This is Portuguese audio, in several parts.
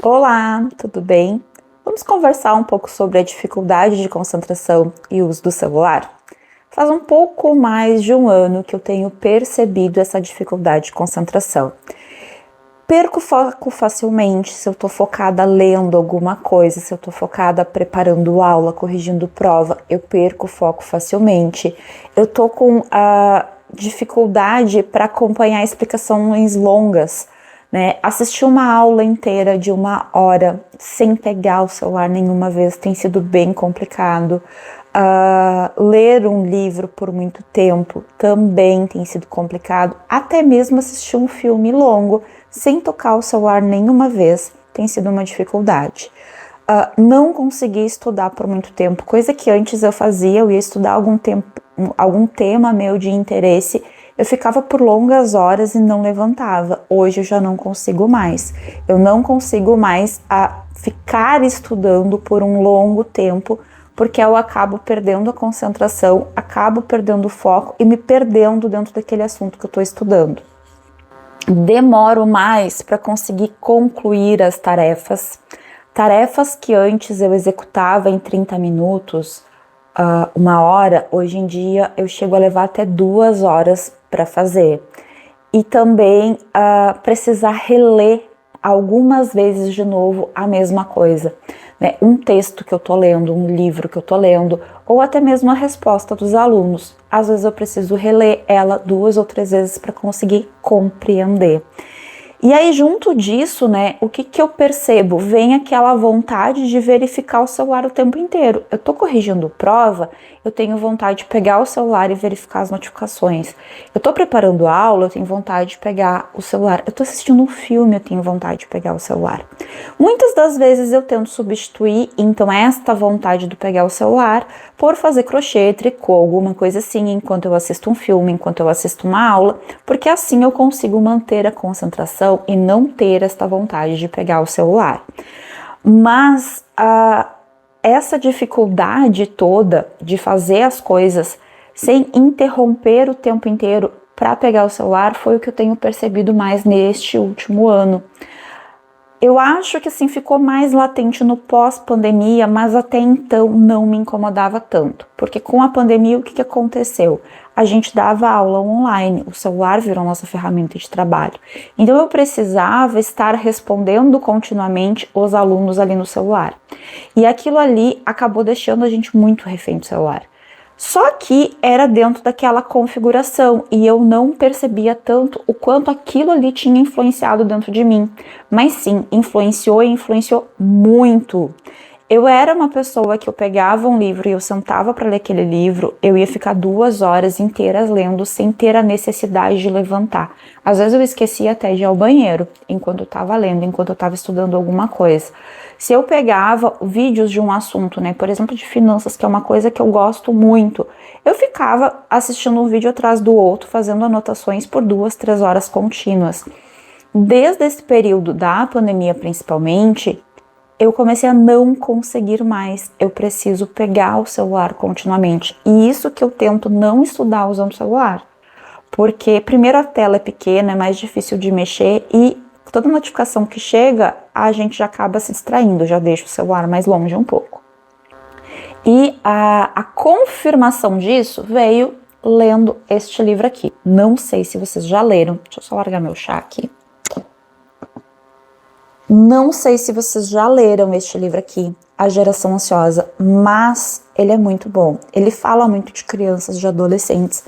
Olá, tudo bem? Vamos conversar um pouco sobre a dificuldade de concentração e uso do celular? Faz um pouco mais de um ano que eu tenho percebido essa dificuldade de concentração. Perco foco facilmente se eu estou focada lendo alguma coisa, se eu estou focada preparando aula, corrigindo prova, eu perco foco facilmente. Eu estou com a dificuldade para acompanhar explicações longas, né? Assistir uma aula inteira de 1 hora sem pegar o celular nenhuma vez tem sido bem complicado. Ler um livro por muito tempo também tem sido complicado. Até mesmo assistir um filme longo sem tocar o celular nenhuma vez tem sido uma dificuldade. Não consegui estudar por muito tempo, coisa que antes eu fazia, eu ia estudar algum tema meu de interesse, eu ficava por longas horas e não levantava. Hoje eu já não consigo mais. Eu não consigo mais ficar estudando por um longo tempo, porque eu acabo perdendo a concentração, acabo perdendo o foco e me perdendo dentro daquele assunto que eu estou estudando. Demoro mais para conseguir concluir as tarefas que antes eu executava em 30 minutos, 1 hora, hoje em dia eu chego a levar até 2 horas para fazer. E também precisar reler algumas vezes de novo a mesma coisa, né? Um texto que eu tô lendo, um livro que eu tô lendo, ou até mesmo a resposta dos alunos. Às vezes eu preciso reler ela 2 ou 3 vezes para conseguir compreender. E aí, junto disso, né, o que eu percebo? Vem aquela vontade de verificar o celular o tempo inteiro. Eu tô corrigindo prova, eu tenho vontade de pegar o celular e verificar as notificações. Eu tô preparando aula, eu tenho vontade de pegar o celular. Eu tô assistindo um filme, eu tenho vontade de pegar o celular. Muitas das vezes eu tento substituir, então, esta vontade de pegar o celular por fazer crochê, tricô, alguma coisa assim, enquanto eu assisto um filme, enquanto eu assisto uma aula, porque assim eu consigo manter a concentração e não ter esta vontade de pegar o celular. Mas essa dificuldade toda de fazer as coisas sem interromper o tempo inteiro para pegar o celular foi o que eu tenho percebido mais neste último ano. Eu acho que assim ficou mais latente no pós-pandemia, mas até então não me incomodava tanto, porque com a pandemia o que aconteceu? A gente dava aula online, o celular virou nossa ferramenta de trabalho. Então eu precisava estar respondendo continuamente os alunos ali no celular. E aquilo ali acabou deixando a gente muito refém do celular. Só que era dentro daquela configuração e eu não percebia tanto o quanto aquilo ali tinha influenciado dentro de mim. Mas sim, influenciou e influenciou muito. Eu era uma pessoa que eu pegava um livro e eu sentava para ler aquele livro, eu ia ficar 2 horas inteiras lendo sem ter a necessidade de levantar. Às vezes eu esquecia até de ir ao banheiro enquanto eu estava lendo, enquanto eu estava estudando alguma coisa. Se eu pegava vídeos de um assunto, né, por exemplo, de finanças, que é uma coisa que eu gosto muito, eu ficava assistindo um vídeo atrás do outro, fazendo anotações por 2, 3 horas contínuas. Desde esse período da pandemia, principalmente, eu comecei a não conseguir mais. Eu preciso pegar o celular continuamente. E isso que eu tento não estudar usando o celular. Porque, primeiro, a tela é pequena, é mais difícil de mexer e toda notificação que chega, a gente já acaba se distraindo, já deixa o celular mais longe um pouco. E a confirmação disso veio lendo este livro aqui. Não sei se vocês já leram. Deixa eu só largar meu chá aqui. Não sei se vocês já leram este livro aqui, A Geração Ansiosa, mas ele é muito bom. Ele fala muito de crianças, de adolescentes,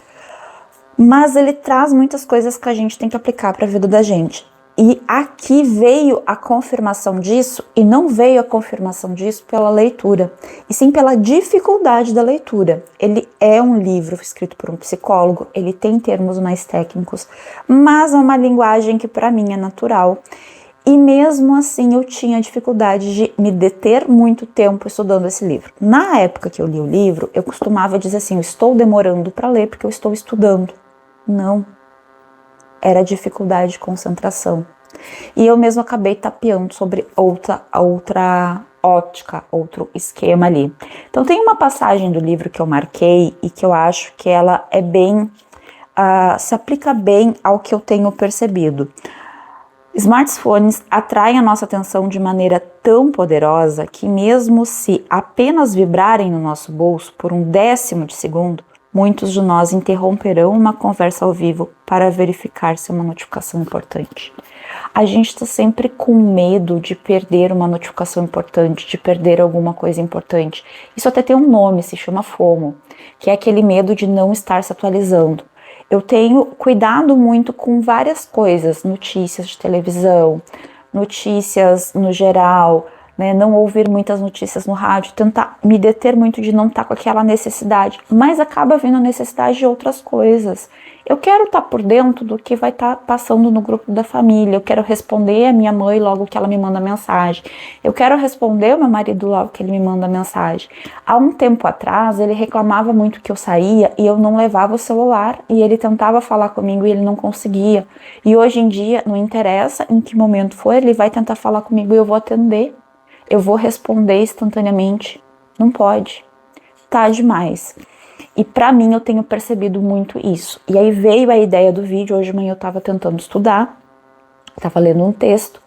mas ele traz muitas coisas que a gente tem que aplicar para a vida da gente. E aqui veio a confirmação disso, e não veio a confirmação disso pela leitura, e sim pela dificuldade da leitura. Ele é um livro escrito por um psicólogo, ele tem termos mais técnicos, mas é uma linguagem que para mim é natural. E mesmo assim eu tinha dificuldade de me deter muito tempo estudando esse livro. Na época que eu li o livro, eu costumava dizer assim, eu estou demorando para ler porque eu estou estudando. Não, era dificuldade de concentração. E eu mesmo acabei tapeando sobre outra ótica, outro esquema ali. Então tem uma passagem do livro que eu marquei e que eu acho que ela é bem, se aplica bem ao que eu tenho percebido. Smartphones atraem a nossa atenção de maneira tão poderosa que mesmo se apenas vibrarem no nosso bolso por um décimo de segundo, muitos de nós interromperão uma conversa ao vivo para verificar se é uma notificação importante. A gente está sempre com medo de perder uma notificação importante, de perder alguma coisa importante. Isso até tem um nome, se chama FOMO, que é aquele medo de não estar se atualizando. Eu tenho cuidado muito com várias coisas, notícias de televisão, notícias no geral, né? Não ouvir muitas notícias no rádio, tentar me deter muito de não estar com aquela necessidade, mas acaba vindo a necessidade de outras coisas. Eu quero estar por dentro do que vai estar passando no grupo da família, eu quero responder a minha mãe logo que ela me manda mensagem, eu quero responder ao meu marido logo que ele me manda mensagem. Há um tempo atrás, ele reclamava muito que eu saía e eu não levava o celular, e ele tentava falar comigo e ele não conseguia. E hoje em dia, não interessa em que momento for, ele vai tentar falar comigo e eu vou atender, eu vou responder instantaneamente. Não pode, tá demais. E para mim eu tenho percebido muito isso. E aí veio a ideia do vídeo. Hoje de manhã eu estava tentando estudar, estava lendo um texto,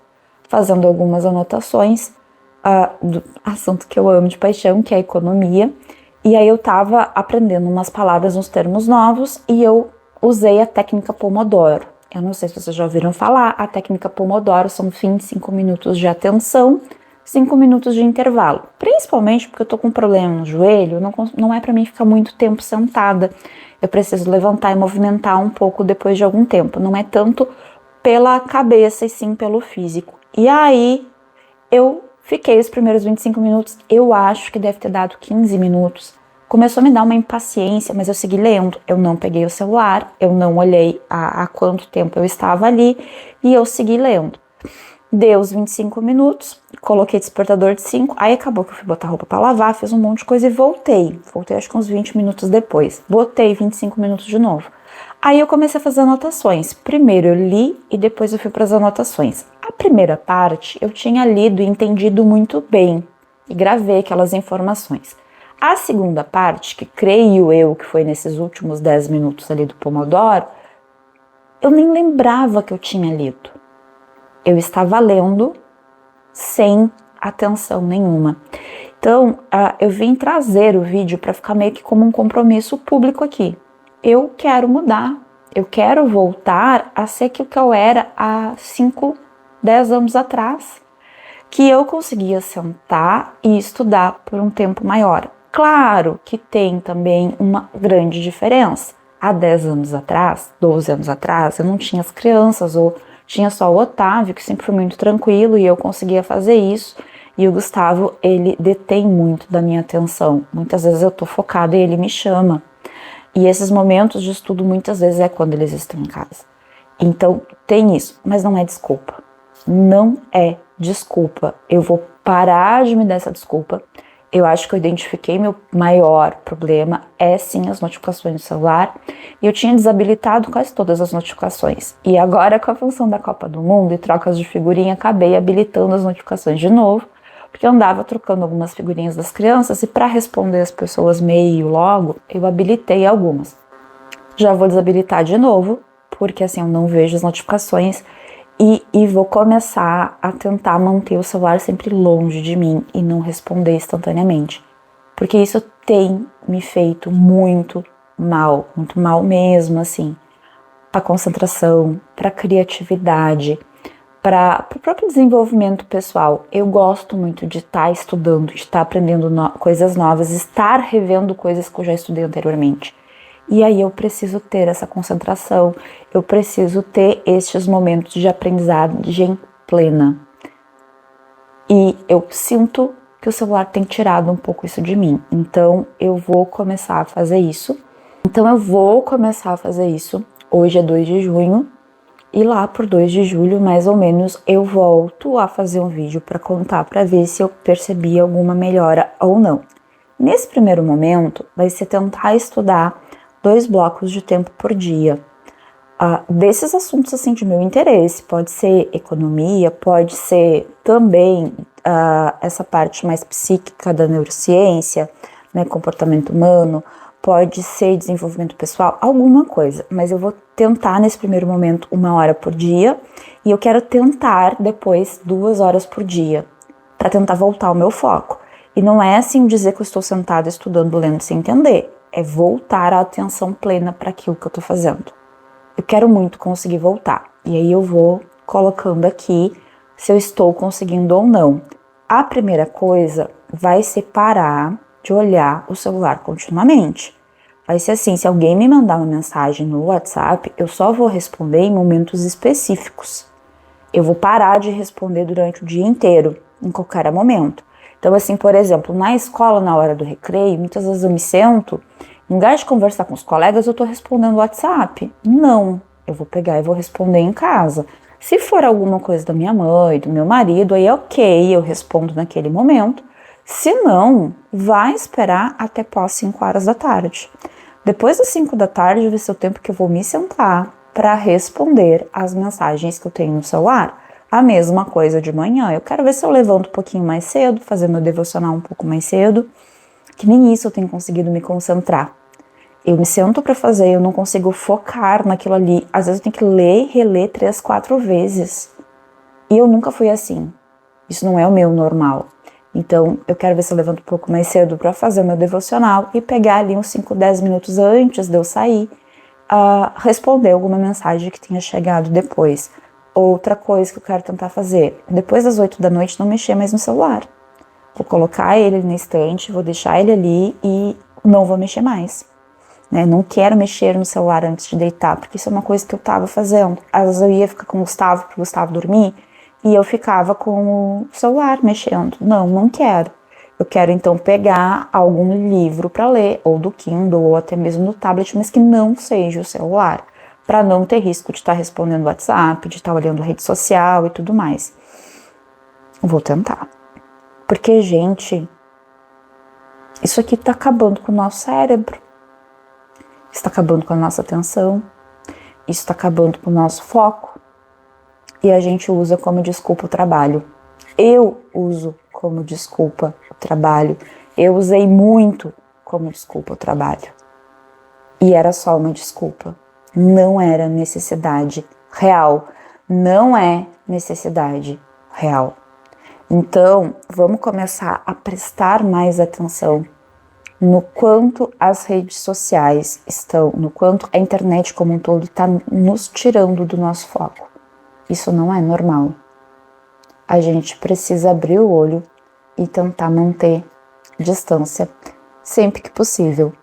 fazendo algumas anotações do assunto que eu amo de paixão, que é a economia. E aí eu estava aprendendo umas palavras, uns termos novos, e eu usei a técnica Pomodoro. Eu não sei se vocês já ouviram falar, a técnica Pomodoro são 25 minutos de atenção, 5 minutos de intervalo, principalmente porque eu tô com um problema no joelho, não é para mim ficar muito tempo sentada, eu preciso levantar e movimentar um pouco depois de algum tempo, não é tanto pela cabeça e sim pelo físico. E aí eu fiquei os primeiros 25 minutos, eu acho que deve ter dado 15 minutos, começou a me dar uma impaciência, mas eu segui lendo, eu não peguei o celular, eu não olhei há quanto tempo eu estava ali e eu segui lendo. Deu os 25 minutos, coloquei despertador de 5, aí acabou que eu fui botar roupa pra lavar, fiz um monte de coisa e voltei. Voltei acho que uns 20 minutos depois. Botei 25 minutos de novo. Aí eu comecei a fazer anotações. Primeiro eu li e depois eu fui para as anotações. A primeira parte eu tinha lido e entendido muito bem e gravei aquelas informações. A segunda parte, que creio eu que foi nesses últimos 10 minutos ali do Pomodoro, eu nem lembrava que eu tinha lido. Eu estava lendo sem atenção nenhuma. Então, eu vim trazer o vídeo para ficar meio que como um compromisso público aqui. Eu quero mudar, eu quero voltar a ser o que eu era há 5, 10 anos atrás, que eu conseguia sentar e estudar por um tempo maior. Claro que tem também uma grande diferença. Há 10 anos atrás, 12 anos atrás, eu não tinha as crianças ou tinha só o Otávio, que sempre foi muito tranquilo e eu conseguia fazer isso. E o Gustavo, ele detém muito da minha atenção. Muitas vezes eu tô focada e ele me chama. E esses momentos de estudo, muitas vezes, é quando eles estão em casa. Então, tem isso, mas não é desculpa. Não é desculpa. Eu vou parar de me dar essa desculpa. Eu acho que eu identifiquei meu maior problema, é sim as notificações do celular. E eu tinha desabilitado quase todas as notificações. E agora, com a função da Copa do Mundo e trocas de figurinha, acabei habilitando as notificações de novo, porque eu andava trocando algumas figurinhas das crianças e para responder as pessoas meio logo, eu habilitei algumas. Já vou desabilitar de novo, porque assim eu não vejo as notificações. E vou começar a tentar manter o celular sempre longe de mim e não responder instantaneamente. Porque isso tem me feito muito mal mesmo, assim, para concentração, para criatividade, para o próprio desenvolvimento pessoal. Eu gosto muito de estar estudando, de estar aprendendo coisas novas, estar revendo coisas que eu já estudei anteriormente. E aí eu preciso ter essa concentração, eu preciso ter estes momentos de aprendizagem plena. E eu sinto que o celular tem tirado um pouco isso de mim. Então eu vou começar a fazer isso. Hoje é 2 de junho. E lá por 2 de julho, mais ou menos, eu volto a fazer um vídeo para contar, para ver se eu percebi alguma melhora ou não. Nesse primeiro momento, vai ser tentar estudar 2 blocos de tempo por dia. Desses assuntos assim de meu interesse, pode ser economia, pode ser também essa parte mais psíquica da neurociência, né, comportamento humano, pode ser desenvolvimento pessoal, alguma coisa, mas eu vou tentar nesse primeiro momento 1 hora por dia e eu quero tentar depois 2 horas por dia para tentar voltar ao meu foco. E não é assim dizer que eu estou sentada estudando, lendo sem entender, é voltar a atenção plena para aquilo que eu estou fazendo. Eu quero muito conseguir voltar e aí eu vou colocando aqui se eu estou conseguindo ou não. A primeira coisa vai ser parar de olhar o celular continuamente. Vai ser assim, se alguém me mandar uma mensagem no WhatsApp, eu só vou responder em momentos específicos. Eu vou parar de responder durante o dia inteiro, em qualquer momento. Então, assim, por exemplo, na escola, na hora do recreio, muitas vezes eu me sento, em lugar de conversar com os colegas, eu tô respondendo o WhatsApp. Não, eu vou pegar e vou responder em casa. Se for alguma coisa da minha mãe, do meu marido, aí é ok, eu respondo naquele momento. Se não, vai esperar até pós 5 horas da tarde. Depois das 5 da tarde vai ser o tempo que eu vou me sentar para responder as mensagens que eu tenho no celular. A mesma coisa de manhã. Eu quero ver se eu levanto um pouquinho mais cedo, fazer meu devocional um pouco mais cedo, que nem isso eu tenho conseguido me concentrar. Eu me sento para fazer, eu não consigo focar naquilo ali. Às vezes eu tenho que ler e reler 3, 4 vezes. E eu nunca fui assim. Isso não é o meu normal. Então, eu quero ver se eu levanto um pouco mais cedo para fazer o meu devocional e pegar ali uns 5, 10 minutos antes de eu sair, responder alguma mensagem que tenha chegado depois. Outra coisa que eu quero tentar fazer, depois das 8 da noite, não mexer mais no celular. Vou colocar ele na estante, vou deixar ele ali e não vou mexer mais. Né? Não quero mexer no celular antes de deitar, porque isso é uma coisa que eu tava fazendo. Às vezes eu ia ficar com o Gustavo, pro Gustavo dormir, e eu ficava com o celular mexendo. Não quero. Eu quero então pegar algum livro para ler, ou do Kindle, ou até mesmo no tablet, mas que não seja o celular, para não ter risco de estar respondendo WhatsApp, de estar olhando rede social e tudo mais. Vou tentar. Porque, gente, isso aqui tá acabando com o nosso cérebro. Está acabando com a nossa atenção. Isso está acabando com o nosso foco. E a gente usa como desculpa o trabalho. Eu uso como desculpa o trabalho. Eu usei muito como desculpa o trabalho. E era só uma desculpa. Não era necessidade real. Não é necessidade real. Então, vamos começar a prestar mais atenção no quanto as redes sociais estão, no quanto a internet como um todo está nos tirando do nosso foco. Isso não é normal. A gente precisa abrir o olho e tentar manter distância sempre que possível.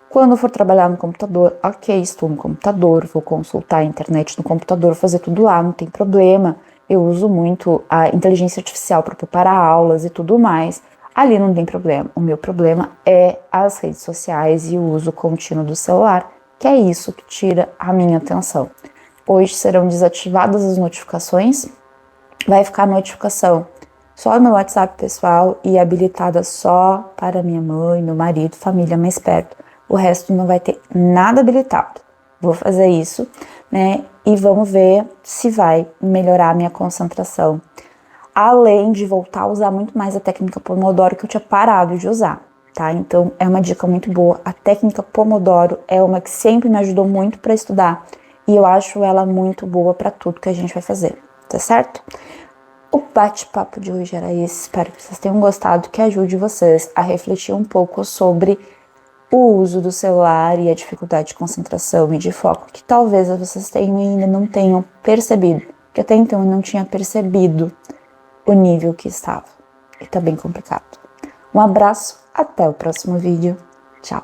Quando eu for trabalhar no computador, ok, estou no computador, vou consultar a internet no computador, fazer tudo lá, não tem problema. Eu uso muito a inteligência artificial para preparar aulas e tudo mais. Ali não tem problema. O meu problema é as redes sociais e o uso contínuo do celular, que é isso que tira a minha atenção. Hoje serão desativadas as notificações, vai ficar a notificação só no meu WhatsApp pessoal e habilitada só para minha mãe, meu marido, família mais perto. O resto não vai ter nada habilitado. Vou fazer isso, né? E vamos ver se vai melhorar a minha concentração. Além de voltar a usar muito mais a técnica Pomodoro que eu tinha parado de usar, tá? Então, é uma dica muito boa. A técnica Pomodoro é uma que sempre me ajudou muito para estudar e eu acho ela muito boa para tudo que a gente vai fazer, tá certo? O bate-papo de hoje era esse. Espero que vocês tenham gostado, que ajude vocês a refletir um pouco sobre o uso do celular e a dificuldade de concentração e de foco, que talvez vocês tenham e ainda não tenham percebido, que até então eu não tinha percebido o nível que estava. E tá bem complicado. Um abraço, até o próximo vídeo. Tchau!